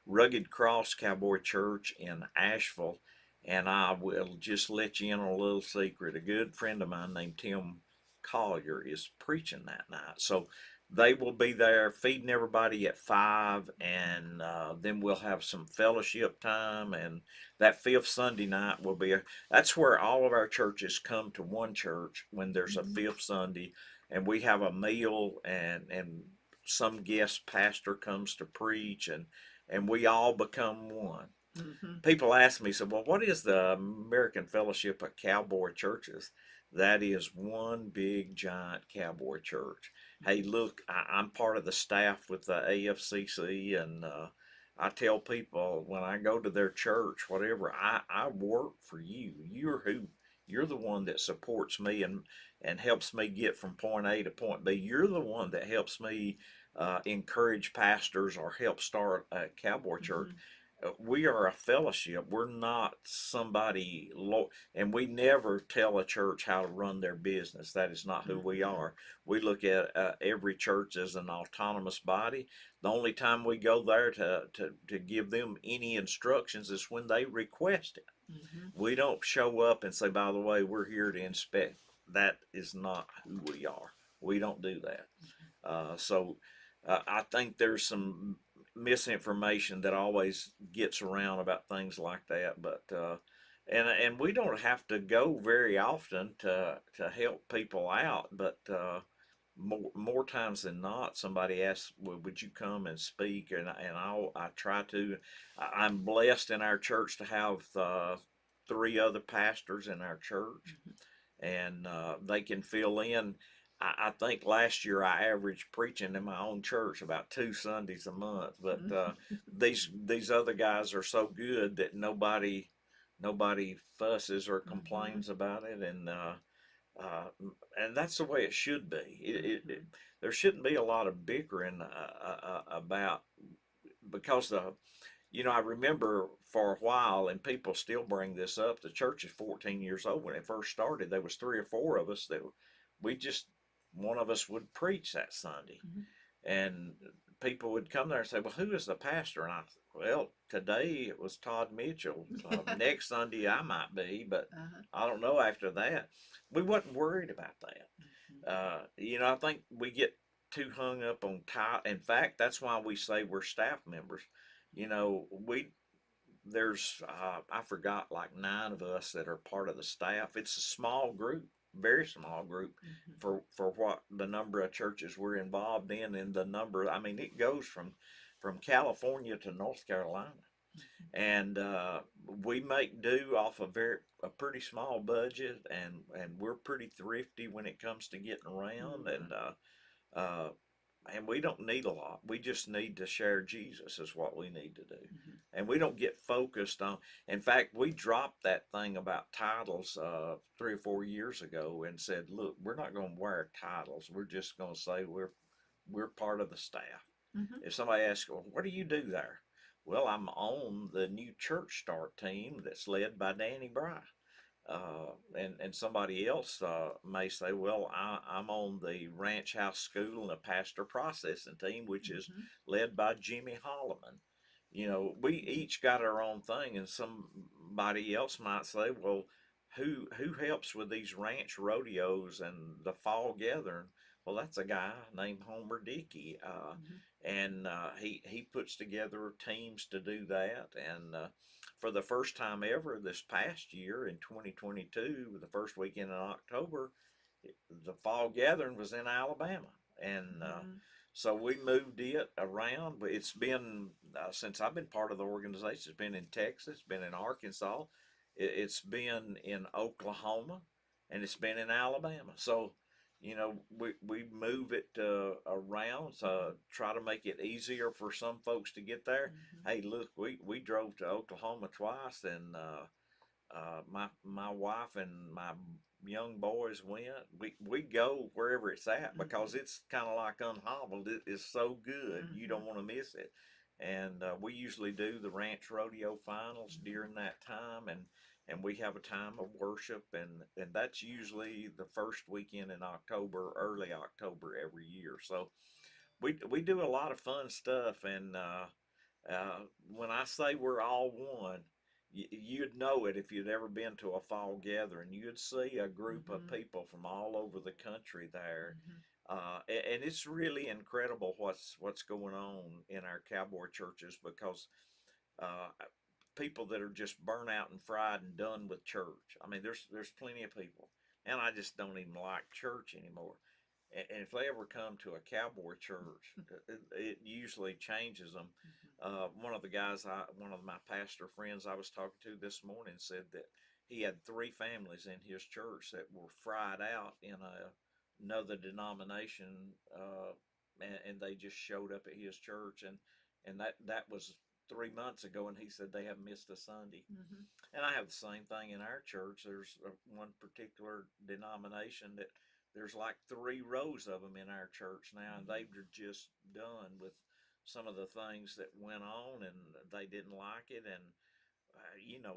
Rugged Cross Cowboy Church in Asheville. And I will just let you in on a little secret. A good friend of mine named Tim Collier is preaching that night. So they will be there feeding everybody at 5, and then we'll have some fellowship time. And that 5th Sunday night will be that's where all of our churches come to one church when there's a 5th Sunday, and we have a meal, and some guest pastor comes to preach, and we all become one. People ask me, so, well, what is the American Fellowship of Cowboy Churches? That is one big giant cowboy church. Hey, look, I'm part of the staff with the AFCC, and I tell people when I go to their church, whatever, I work for you. You're the one that supports me and helps me get from point A to point B. You're the one that helps me encourage pastors or help start a cowboy church. We are a fellowship. We're not somebody, and we never tell a church how to run their business. That is not who we are. We look at every church as an autonomous body. The only time we go there to give them any instructions is when they request it. We don't show up and say, by the way, we're here to inspect. That is not who we are. We don't do that. So I think there's some misinformation that always gets around about things like that, but and we don't have to go very often to help people out, but more times than not, somebody asks, well, would you come and speak? And I try to. I'm blessed in our church to have 3 other pastors in our church, and they can fill in. I think last year I averaged preaching in my own church about 2 Sundays a month, but these other guys are so good that nobody fusses or complains about it, and that's the way it should be. There shouldn't be a lot of bickering about, because I remember for a while, and people still bring this up. The church is 14 years old. When it first started, there was 3 or 4 of us that we just, one of us would preach that Sunday, and people would come there and say, well, who is the pastor? And well, today it was Todd Mitchell. Next Sunday I might be, but I don't know after that. We wasn't worried about that. I think we get too hung up on title. In fact, that's why we say we're staff members. There's I forgot, like 9 of us that are part of the staff. It's a small group, very small group for what the number of churches we're involved in, and the number, I mean, it goes from California to North Carolina, and we make do off a pretty small budget, and we're pretty thrifty when it comes to getting around, and we don't need a lot. We just need to share Jesus is what we need to do. And we don't get focused on, in fact, we dropped that thing about titles 3 or 4 years ago and said, look, we're not going to wear titles. We're just going to say we're part of the staff. If somebody asks, well, what do you do there? Well, I'm on the new church start team that's led by Danny Bry. And somebody else may say, well, I'm on the Ranch House School and the Pastor Processing team, which is led by Jimmy Holloman. We each got our own thing, and somebody else might say, well, who helps with these ranch rodeos and the fall gathering? Well, that's a guy named Homer Dickey, and he puts together teams to do that, and for the first time ever this past year in 2022, the first weekend in October, the fall gathering was in Alabama, and So we moved it around, but it's been since I've been part of the organization. It's been in Texas, been in Arkansas, it's been in Oklahoma, and it's been in Alabama. So, we move it around, so try to make it easier for some folks to get there. Mhm. Hey, look, we drove to Oklahoma twice, and my wife and my young boys went. We go wherever it's at because Mhm. it's kind of like unhobbled. It is so good, you Mhm. don't want to miss it. And we usually do the ranch rodeo finals Mhm. during that time, and we have a time of worship, and that's usually the first weekend in October, early October every year. So we do a lot of fun stuff, and when I say we're all one, you'd know it if you'd ever been to a fall gathering. You'd see a group of Mhm. people from all over the country there, Mhm. and it's really incredible what's going on in our cowboy churches because uh, people that are just burnt out and fried and done with church. I mean, there's plenty of people, and I just don't even like church anymore. And if they ever come to a cowboy church, it usually changes them. Mhm. One of my pastor friends I was talking to this morning said that he had three families in his church that were fried out in another denomination, and they just showed up at his church, and that was 3 months ago, and he said they haven't missed a Sunday. Mhm. And I have the same thing in our church. There's one particular denomination that there's like three rows of them in our church now, and they've just done with some of the things that went on, and they didn't like it. And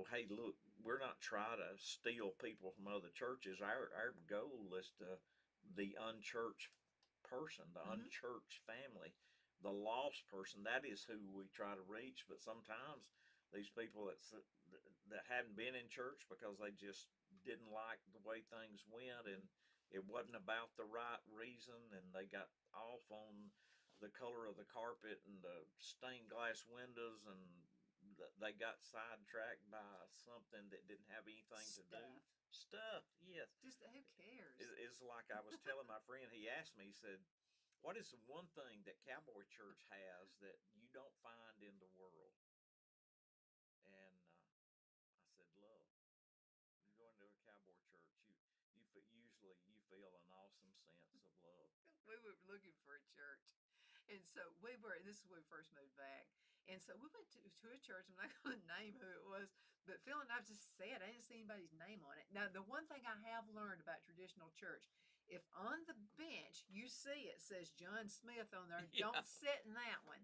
hey, look, we're not trying to steal people from other churches. Our goal is to the unchurched person, the Mhm. unchurched family, the lost person. That is who we try to reach. But sometimes these people that hadn't been in church because they just didn't like the way things went, and it wasn't about the right reason, and they got off on the color of the carpet and the stained glass windows, and they got sidetracked by something that didn't have anything to do. Stuff. Stuff, yes. Just who cares? It's like I was telling my friend, he asked me, he said, what is the one thing that Cowboy Church has that you don't find in the world? And I said, love. You go into a cowboy church, usually you feel an awesome sense of love. We were looking for a church. And so we were, this is when we first moved back. And so we went to a church. I'm not going to name who it was, but Phil and I just said, I didn't see anybody's name on it. Now, the one thing I have learned about traditional church, if on the bench you see it says John Smith on there, Yeah. don't sit in that one.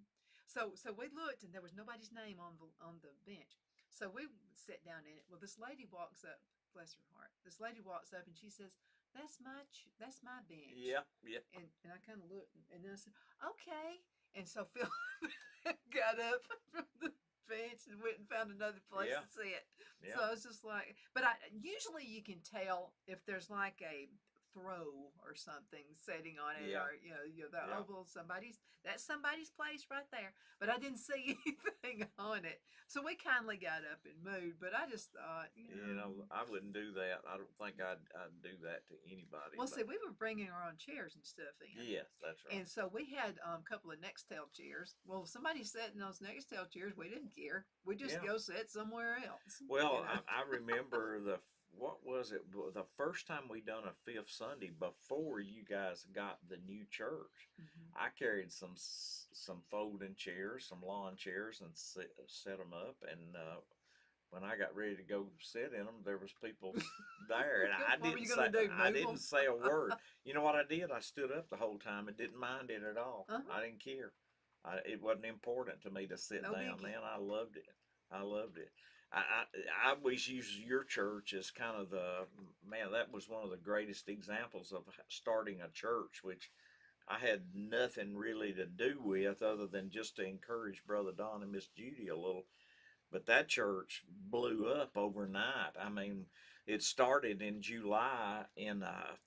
So we looked and there was nobody's name on the bench. So we sat down in it. Well, this lady walks up, bless her heart. This lady walks up and she says, that's my bench. Yeah, yeah, And I kind of looked, and then I said, okay. And so Phil got up from the bench and went and found another place yeah, to sit. So yeah, I was just like, but I usually you can tell if there's like a throw or something setting on it, yeah, or the yeah. oval, that's somebody's place right there. But I didn't see anything on it, so we kindly got up and moved. But I just thought, I wouldn't do that. I don't think I'd do that to anybody. well, see, But we were bringing our own chairs and stuff in. yes, that's right. And so we had a couple of Nextel chairs. Well, if somebody sat in those Nextel chairs, we didn't care. We just Yeah. go sit somewhere else. Well, I remember what was it? The first time we done a fifth Sunday before you guys got the new church. Mhm. I carried some folding chairs, some lawn chairs, and set them up. And when I got ready to go sit in them, there was people there, and What were you gonna do? I Move didn't them? say a word. You know what I did? I stood up the whole time and didn't mind it at all. Uh-huh. I didn't care. It wasn't important to me to sit No down. biggie. Man, I loved it. I loved it. I always use your church as kind of the man. That was one of the greatest examples of starting a church, which I had nothing really to do with other than just to encourage Brother Don and Miss Judy a little. But that church blew up overnight. I mean, it started in July in a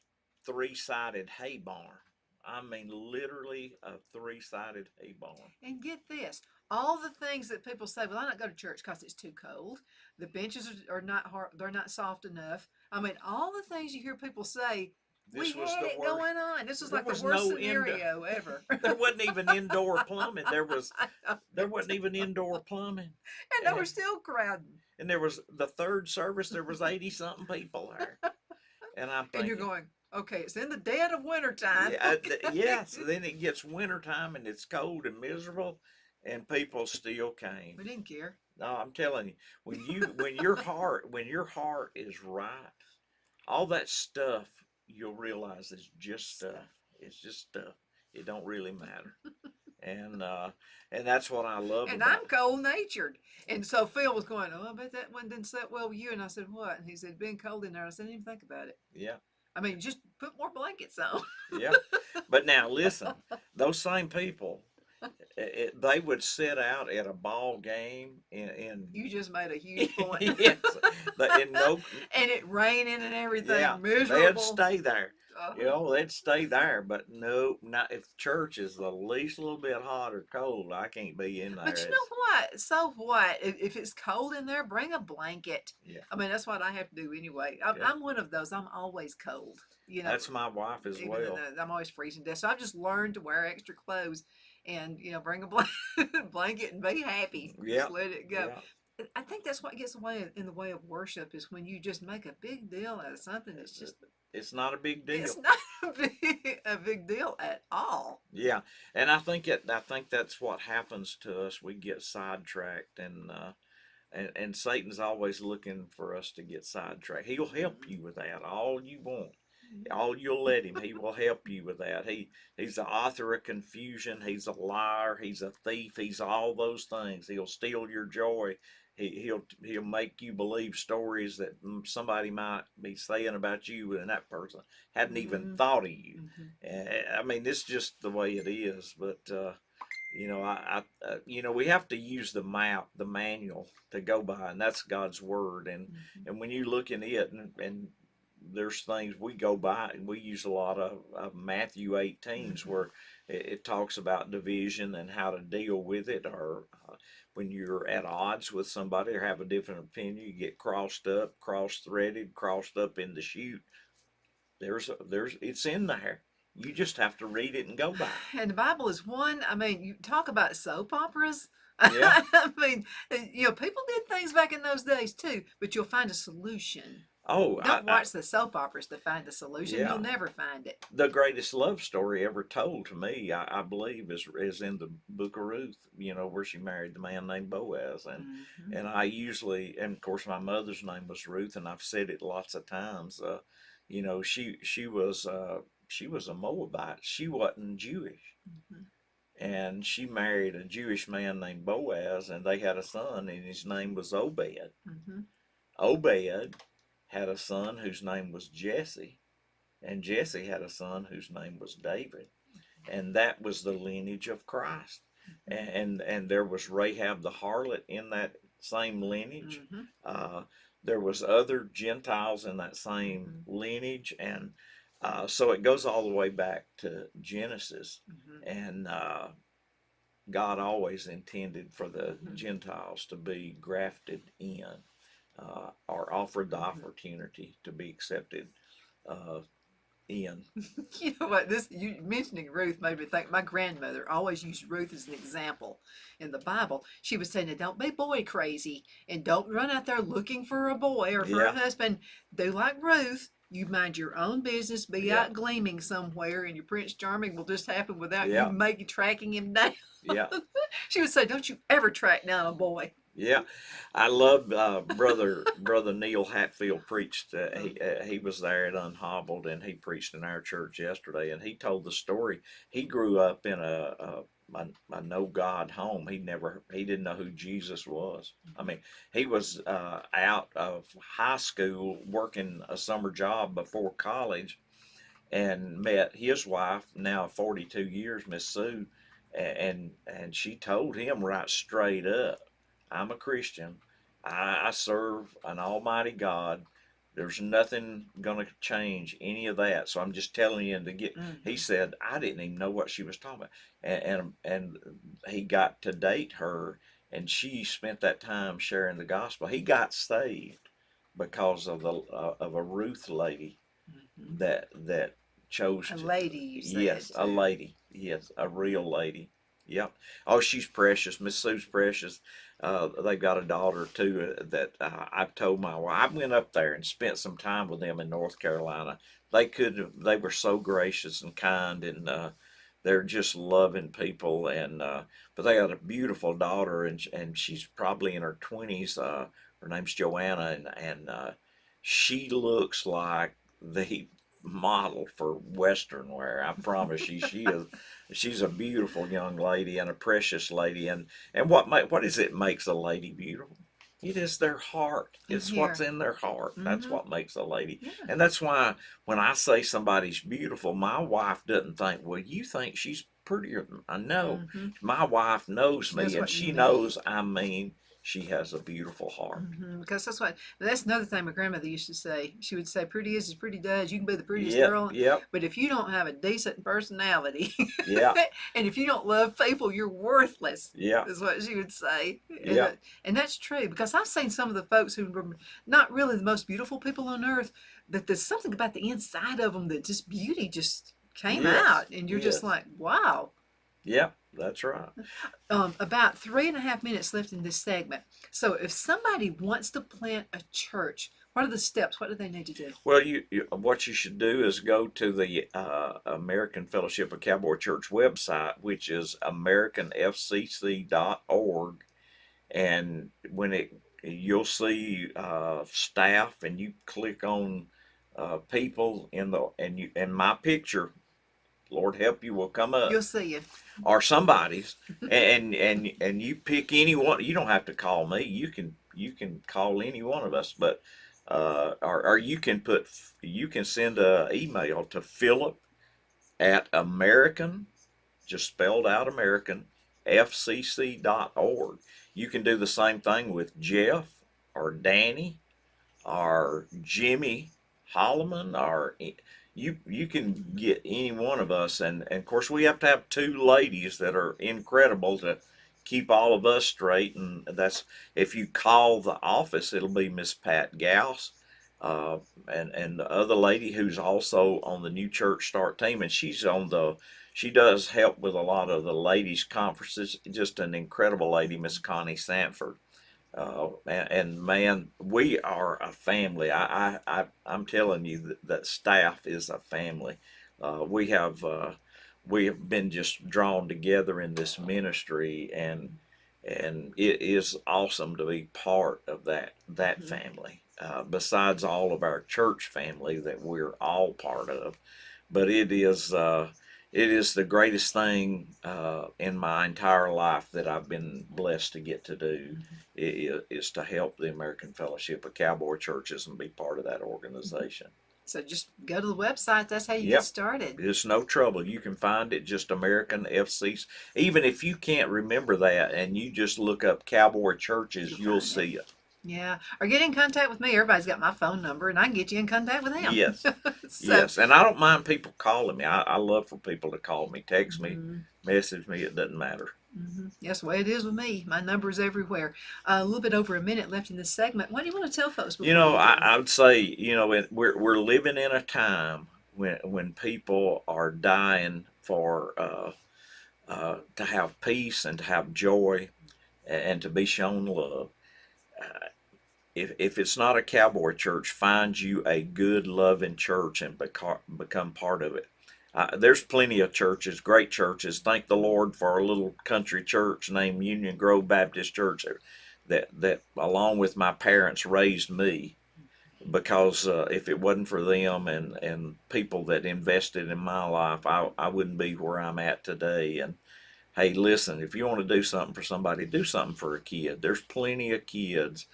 three-sided hay barn. I mean, literally a three-sided hay barn. And get this, all the things that people say, well, I don't go to church because it's too cold. The benches are not hard, they're not soft enough. I mean, all the things you hear people say, We This was had the it worst. going on. This was There like the was worst no scenario ever. there wasn't even indoor plumbing. I know. There wasn't even indoor plumbing. And they And were still crowding. and there was the third service, there was 80 something people there. And I'm And you're thinking, going, okay, it's in the dead of winter time. yeah, Okay. yes, then it gets wintertime and it's cold and miserable and people still came. We didn't care. No, I'm telling you, when your heart is right, all that stuff you'll realize is just stuff. It's just stuff. It don't really matter. And that's what I love And about I'm cold natured. And so Phil was going, oh, I bet that one didn't sit well with you. And I said, what? And he said, being cold in there. I said, I didn't even think about it. yeah, I mean, just put more blankets on. yeah. But now listen, those same people, they would sit out at a ball game in You just made a huge point. yes, in no And it raining and everything, yeah, miserable. they'd stay there. Uh-huh. You know, they'd stay there, but no, not if church is the least little bit hot or cold, I can't be in there. But you know what? So what? If it's cold in there, bring a blanket. Yeah. I mean, that's what I have to do anyway. Yeah. I'm one of those. I'm always cold. You know, That's my wife as even well. I'm always freezing to death. So I've just learned to wear extra clothes and, bring a blanket and be happy. Yeah. Just let it go. Yeah. I think that's what gets in the way of worship is when you just make a big deal out of something that's just It's not a big deal. it's not a big deal at all. Yeah, and I think that's what happens to us. We get sidetracked, and Satan's always looking for us to get sidetracked. He'll help you with that all you want. All you'll let him, he will help you with that. He's the author of confusion. He's a liar. He's a thief. He's all those things. He'll steal your joy. He'll make you believe stories that somebody might be saying about you and that person hadn't even thought of you. I mean, it's just the way it is. But we have to use the map, the manual to go by, and that's God's word. And when you look in it, and there's things we go by, and we use a lot of Matthew 18s where it talks about division and how to deal with it, or when you're at odds with somebody or have a different opinion, you get crossed up, cross-threaded, crossed up in the chute. It's in there. You just have to read it and go by. And the Bible is one. I mean, you talk about soap operas. Yeah. I mean, people did things back in those days too, but you'll find a solution. Oh, Don't watch the soap operas to find the solution. Yeah. You'll never find it. The greatest love story ever told to me, I believe, is in the book of Ruth, where she married the man named Boaz. And I usually, and of course my mother's name was Ruth, and I've said it lots of times, she was a Moabite. She wasn't Jewish. And she married a Jewish man named Boaz, and they had a son, and his name was Obed. Obed had a son whose name was Jesse, and Jesse had a son whose name was David, and that was the lineage of Christ. And there was Rahab the harlot in that same lineage. There was other Gentiles in that same lineage, and so it goes all the way back to Genesis, and God always intended for the Gentiles to be grafted in. Or offered the opportunity to be accepted in. You know what? You mentioning Ruth made me think. My grandmother always used Ruth as an example in the Bible. She was saying, "Don't be boy crazy, and don't run out there looking for a boy or for a husband. Do like Ruth. You mind your own business. Be out gleaming somewhere, and your Prince Charming will just happen without you tracking him down." Yeah. She would say, "Don't you ever track down a boy." Yeah, I love brother Neil Hatfield preached. He was there at Unhobbled, and he preached in our church yesterday. And he told the story. He grew up in a no God home. He didn't know who Jesus was. I mean, he was out of high school working a summer job before college, and met his wife, now 42 years, Miss Sue, and she told him right straight up, "I'm a Christian. I serve an almighty God. There's nothing going to change any of that. So I'm just telling you to get," he said, I didn't even know what she was talking about. And he got to date her, and she spent that time sharing the gospel. He got saved because of a Ruth lady that chose A to. lady, you said Yes, a too. lady. Yes, a real lady. Yep. Oh, she's precious. Miss Sue's precious. They've got a daughter too that I've told my wife. I went up there and spent some time with them in North Carolina. They were so gracious and kind, and they're just loving people. And but they got a beautiful daughter, and she's probably in her 20s. Her name's Joanna, and she looks like the model for Western wear. I promise you, she is. She's a beautiful young lady and a precious lady. And what is it makes a lady beautiful? It is their heart. In It's what's here. in their heart. That's Mm-hmm. what makes a lady. Yeah. And that's why when I say somebody's beautiful, my wife doesn't think, well, you think she's prettier than I know. Mm-hmm. My wife knows She knows me, and what you she mean. knows I mean she has a beautiful heart. Because that's another thing my grandmother used to say. She would say, "Pretty is as pretty does. You can be the prettiest Yep, girl, yep, but if you don't have a decent personality, yeah, and if you don't love people, you're worthless." yeah, Is what she would say, yeah. and that's true because I've seen some of the folks who were not really the most beautiful people on earth, but there's something about the inside of them that just beauty just came Yes, out, and you're just yes. like, wow. Yep, that's right. About 3.5 minutes left in this segment. So, if somebody wants to plant a church, what are the steps? What do they need to do? Well, what you should do is go to the American Fellowship of Cowboy Church website, which is americanfcc.org, and you'll see staff, and you click on people and my picture. Lord help you, will come up You'll see you. or somebody's, and you pick anyone. You don't have to call me. You can call any one of us, but or you can send a email to Phillip at American, just spelled out American, FCC.org. You can do the same thing with Jeff or Danny or Jimmy Holloman, or you can get any one of us. And of course, we have to have two ladies that are incredible to keep all of us straight. And that's, if you call the office, it'll be Miss Pat Gauss. And the other lady who's also on the new church start team, and she does help with a lot of the ladies conferences. Just an incredible lady, Miss Connie Sanford. And man, we are a family. I'm telling you that staff is a family. We have been just drawn together in this ministry, and it is awesome to be part of that Mhm. family. Besides all of our church family that we're all part of, but it is the greatest thing in my entire life that I've been blessed to get to do, is to help the American Fellowship of Cowboy Churches and be part of that organization. So just go to the website. That's how you get Yep, started. it's no trouble. You can find it, just American FCs. Even if you can't remember that and you just look up Cowboy Churches, You'll you'll find it. see it. Yeah. Or get in contact with me. Everybody's got my phone number, and I can get you in contact with them. Yes, So, yes. And I don't mind people calling me. I love for people to call me, text me, mhm, message me. It doesn't matter. that's the way it is with me. My number's everywhere. A little bit over a minute left in this segment. What do you want to tell folks You before know, we go? I would say, we're living in a time when people are dying for to have peace and to have joy and to be shown love. Uh, if it's not a cowboy church, find you a good, loving church and become part of it. There's plenty of churches, great churches. Thank the Lord for a little country church named Union Grove Baptist Church that along with my parents raised me, because if it wasn't for them and people that invested in my life, I wouldn't be where I'm at today. And hey, listen, if you want to do something for somebody, do something for a kid. There's plenty of kids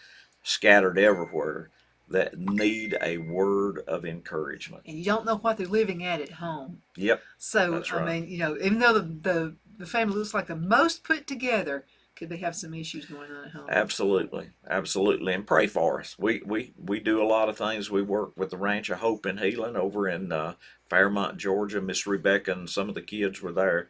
scattered everywhere that need a word of encouragement. And you don't know what they're living at home. Yep, So, that's I right. mean, even though the family looks like the most put together, could they have some issues going on at home? Absolutely, absolutely, and pray for us. We do a lot of things. We work with the Ranch of Hope and Healing over in Fairmont, Georgia. Miss Rebecca and some of the kids were there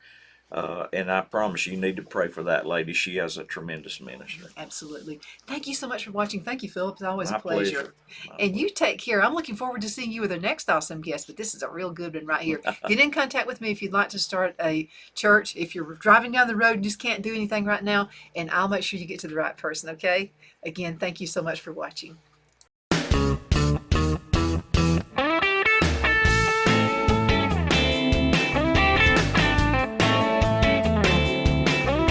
And I promise you need to pray for that lady. She has a tremendous ministry. Absolutely. Thank you so much for watching. Thank you, Philip. It's always My a pleasure. pleasure. My And you take care. I'm looking forward to seeing you with our next awesome guest, but this is a real good one right here. Get in contact with me if you'd like to start a church. If you're driving down the road and just can't do anything right now, and I'll make sure you get to the right person, okay? Again, thank you so much for watching.